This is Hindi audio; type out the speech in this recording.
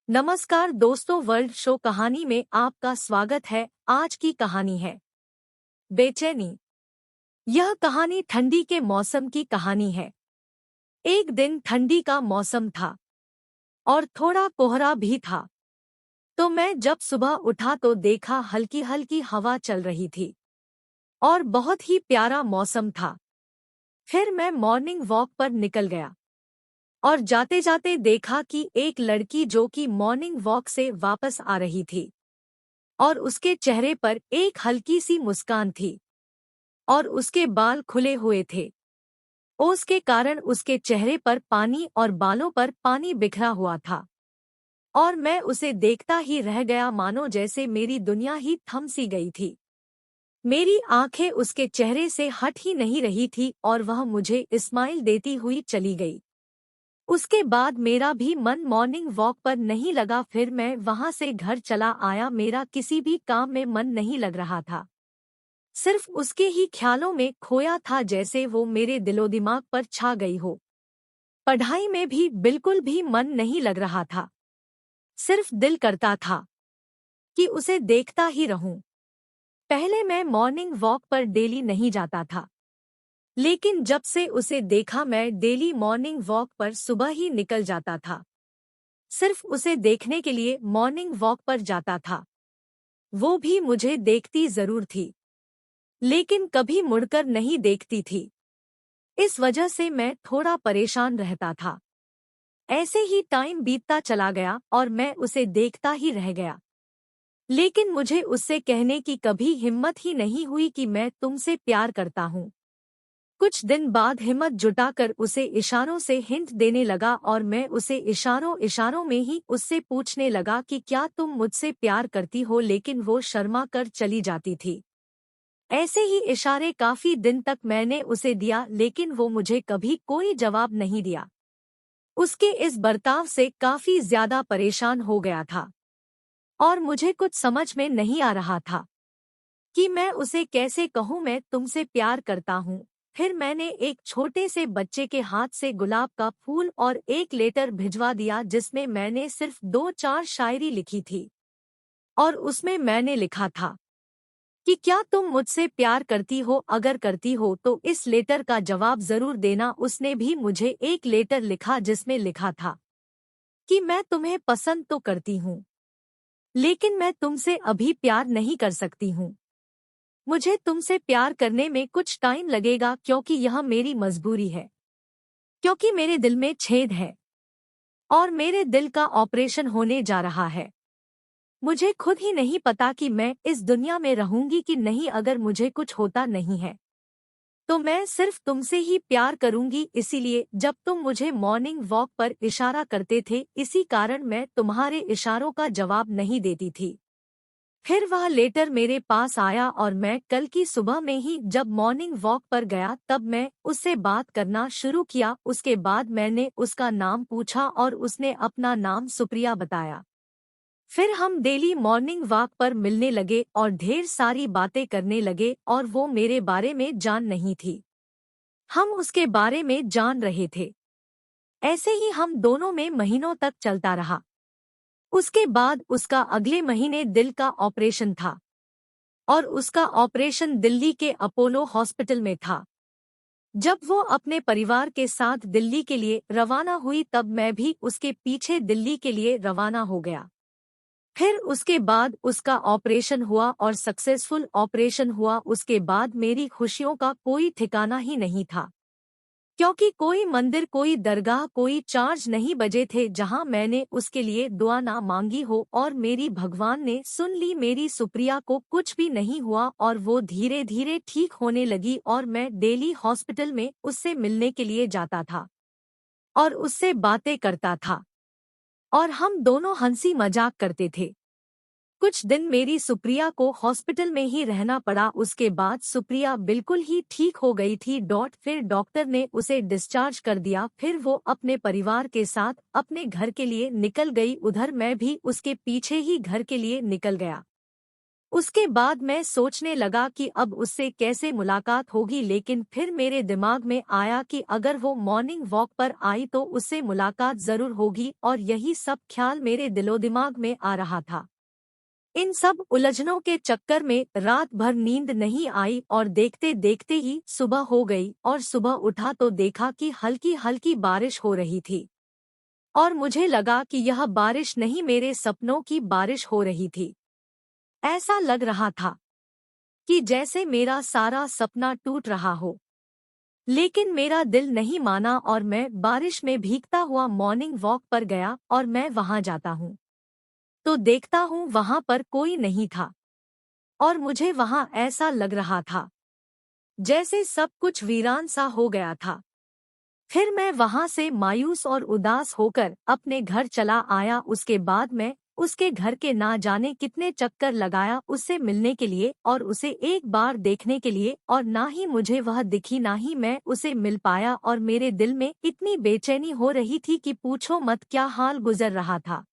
नमस्कार दोस्तों, वर्ल्ड शो कहानी में आपका स्वागत है। आज की कहानी है बेचैनी। यह कहानी ठंडी के मौसम की कहानी है। एक दिन ठंडी का मौसम था और थोड़ा कोहरा भी था। तो मैं जब सुबह उठा तो देखा हल्की हल्की हवा चल रही थी और बहुत ही प्यारा मौसम था। फिर मैं मॉर्निंग वॉक पर निकल गया और जाते जाते देखा कि एक लड़की जो कि मॉर्निंग वॉक से वापस आ रही थी और उसके चेहरे पर एक हल्की सी मुस्कान थी और उसके बाल खुले हुए थे। ओस के कारण उसके चेहरे पर पानी और बालों पर पानी बिखरा हुआ था और मैं उसे देखता ही रह गया, मानो जैसे मेरी दुनिया ही थम सी गई थी। मेरी आंखें उसके चेहरे से हट ही नहीं रही थी और वह मुझे स्माइल देती हुई चली गई। उसके बाद मेरा भी मन मॉर्निंग वॉक पर नहीं लगा। फिर मैं वहां से घर चला आया। मेरा किसी भी काम में मन नहीं लग रहा था, सिर्फ उसके ही ख्यालों में खोया था, जैसे वो मेरे दिलो दिमाग पर छा गई हो। पढ़ाई में भी बिल्कुल भी मन नहीं लग रहा था। सिर्फ दिल करता था कि उसे देखता ही रहूं। पहले मैं मॉर्निंग वॉक पर डेली नहीं जाता था, लेकिन जब से उसे देखा मैं डेली मॉर्निंग वॉक पर सुबह ही निकल जाता था। सिर्फ उसे देखने के लिए मॉर्निंग वॉक पर जाता था। वो भी मुझे देखती जरूर थी, लेकिन कभी मुड़कर नहीं देखती थी। इस वजह से मैं थोड़ा परेशान रहता था। ऐसे ही टाइम बीतता चला गया और मैं उसे देखता ही रह गया, लेकिन मुझे उससे कहने की कभी हिम्मत ही नहीं हुई कि मैं तुमसे प्यार करता हूँ। कुछ दिन बाद हिम्मत जुटाकर उसे इशारों से हिंट देने लगा और मैं उसे इशारों इशारों में ही उससे पूछने लगा कि क्या तुम मुझसे प्यार करती हो, लेकिन वो शर्मा कर चली जाती थी। ऐसे ही इशारे काफी दिन तक मैंने उसे दिया, लेकिन वो मुझे कभी कोई जवाब नहीं दिया। उसके इस बर्ताव से काफी ज्यादा परेशान हो गया था और मुझे कुछ समझ में नहीं आ रहा था कि मैं उसे कैसे कहूँ मैं तुमसे प्यार करता हूँ। फिर मैंने एक छोटे से बच्चे के हाथ से गुलाब का फूल और एक लेटर भिजवा दिया, जिसमें मैंने सिर्फ 2-4 शायरी लिखी थी और उसमें मैंने लिखा था कि क्या तुम मुझसे प्यार करती हो, अगर करती हो तो इस लेटर का जवाब जरूर देना। उसने भी मुझे एक लेटर लिखा जिसमें लिखा था कि मैं तुम्हें पसंद तो करती हूँ, लेकिन मैं तुमसे अभी प्यार नहीं कर सकती हूँ। मुझे तुमसे प्यार करने में कुछ टाइम लगेगा, क्योंकि यह मेरी मजबूरी है, क्योंकि मेरे दिल में छेद है और मेरे दिल का ऑपरेशन होने जा रहा है। मुझे खुद ही नहीं पता कि मैं इस दुनिया में रहूंगी कि नहीं। अगर मुझे कुछ होता नहीं है तो मैं सिर्फ तुमसे ही प्यार करूंगी। इसीलिए जब तुम मुझे मॉर्निंग वॉक पर इशारा करते थे, इसी कारण मैं तुम्हारे इशारों का जवाब नहीं देती थी। फिर वह लेटर मेरे पास आया और मैं कल की सुबह में ही जब मॉर्निंग वॉक पर गया तब मैं उससे बात करना शुरू किया। उसके बाद मैंने उसका नाम पूछा और उसने अपना नाम सुप्रिया बताया। फिर हम डेली मॉर्निंग वॉक पर मिलने लगे और ढेर सारी बातें करने लगे और वो मेरे बारे में जान नहीं थी, हम उसके बारे में जान रहे थे। ऐसे ही हम दोनों में महीनों तक चलता रहा। उसके बाद उसका अगले महीने दिल का ऑपरेशन था और उसका ऑपरेशन दिल्ली के अपोलो हॉस्पिटल में था। जब वो अपने परिवार के साथ दिल्ली के लिए रवाना हुई तब मैं भी उसके पीछे दिल्ली के लिए रवाना हो गया। फिर उसके बाद उसका ऑपरेशन हुआ और सक्सेसफुल ऑपरेशन हुआ। उसके बाद मेरी खुशियों का कोई ठिकाना ही नहीं था, क्योंकि कोई मंदिर, कोई दरगाह, कोई चार्ज नहीं बजे थे जहां मैंने उसके लिए दुआ ना मांगी हो। और मेरी भगवान ने सुन ली। मेरी सुप्रिया को कुछ भी नहीं हुआ और वो धीरे धीरे ठीक होने लगी और मैं डेली हॉस्पिटल में उससे मिलने के लिए जाता था और उससे बातें करता था और हम दोनों हंसी मजाक करते थे। कुछ दिन मेरी सुप्रिया को हॉस्पिटल में ही रहना पड़ा। उसके बाद सुप्रिया बिल्कुल ही ठीक हो गई थी। फिर डॉक्टर ने उसे डिस्चार्ज कर दिया। फिर वो अपने परिवार के साथ अपने घर के लिए निकल गई। उधर मैं भी उसके पीछे ही घर के लिए निकल गया। उसके बाद मैं सोचने लगा कि अब उससे कैसे मुलाकात होगी, लेकिन फिर मेरे दिमाग में आया कि अगर वो मॉर्निंग वॉक पर आई तो उससे मुलाकात जरूर होगी, और यही सब ख्याल मेरे दिलो दिमाग में आ रहा था। इन सब उलझनों के चक्कर में रात भर नींद नहीं आई और देखते देखते ही सुबह हो गई, और सुबह उठा तो देखा कि हल्की हल्की बारिश हो रही थी, और मुझे लगा कि यह बारिश नहीं, मेरे सपनों की बारिश हो रही थी। ऐसा लग रहा था कि जैसे मेरा सारा सपना टूट रहा हो। लेकिन मेरा दिल नहीं माना और मैं बारिश में भीगता हुआ मॉर्निंग वॉक पर गया, और मैं वहां जाता हूँ तो देखता हूँ वहां पर कोई नहीं था, और मुझे वहां ऐसा लग रहा था जैसे सब कुछ वीरान सा हो गया था। फिर मैं वहां से मायूस और उदास होकर अपने घर चला आया। उसके बाद मैं उसके घर के ना जाने कितने चक्कर लगाया उससे मिलने के लिए और उसे एक बार देखने के लिए, और ना ही मुझे वह दिखी ना ही मैं उसे मिल पाया, और मेरे दिल में इतनी बेचैनी हो रही थी कि पूछो मत क्या हाल गुजर रहा था।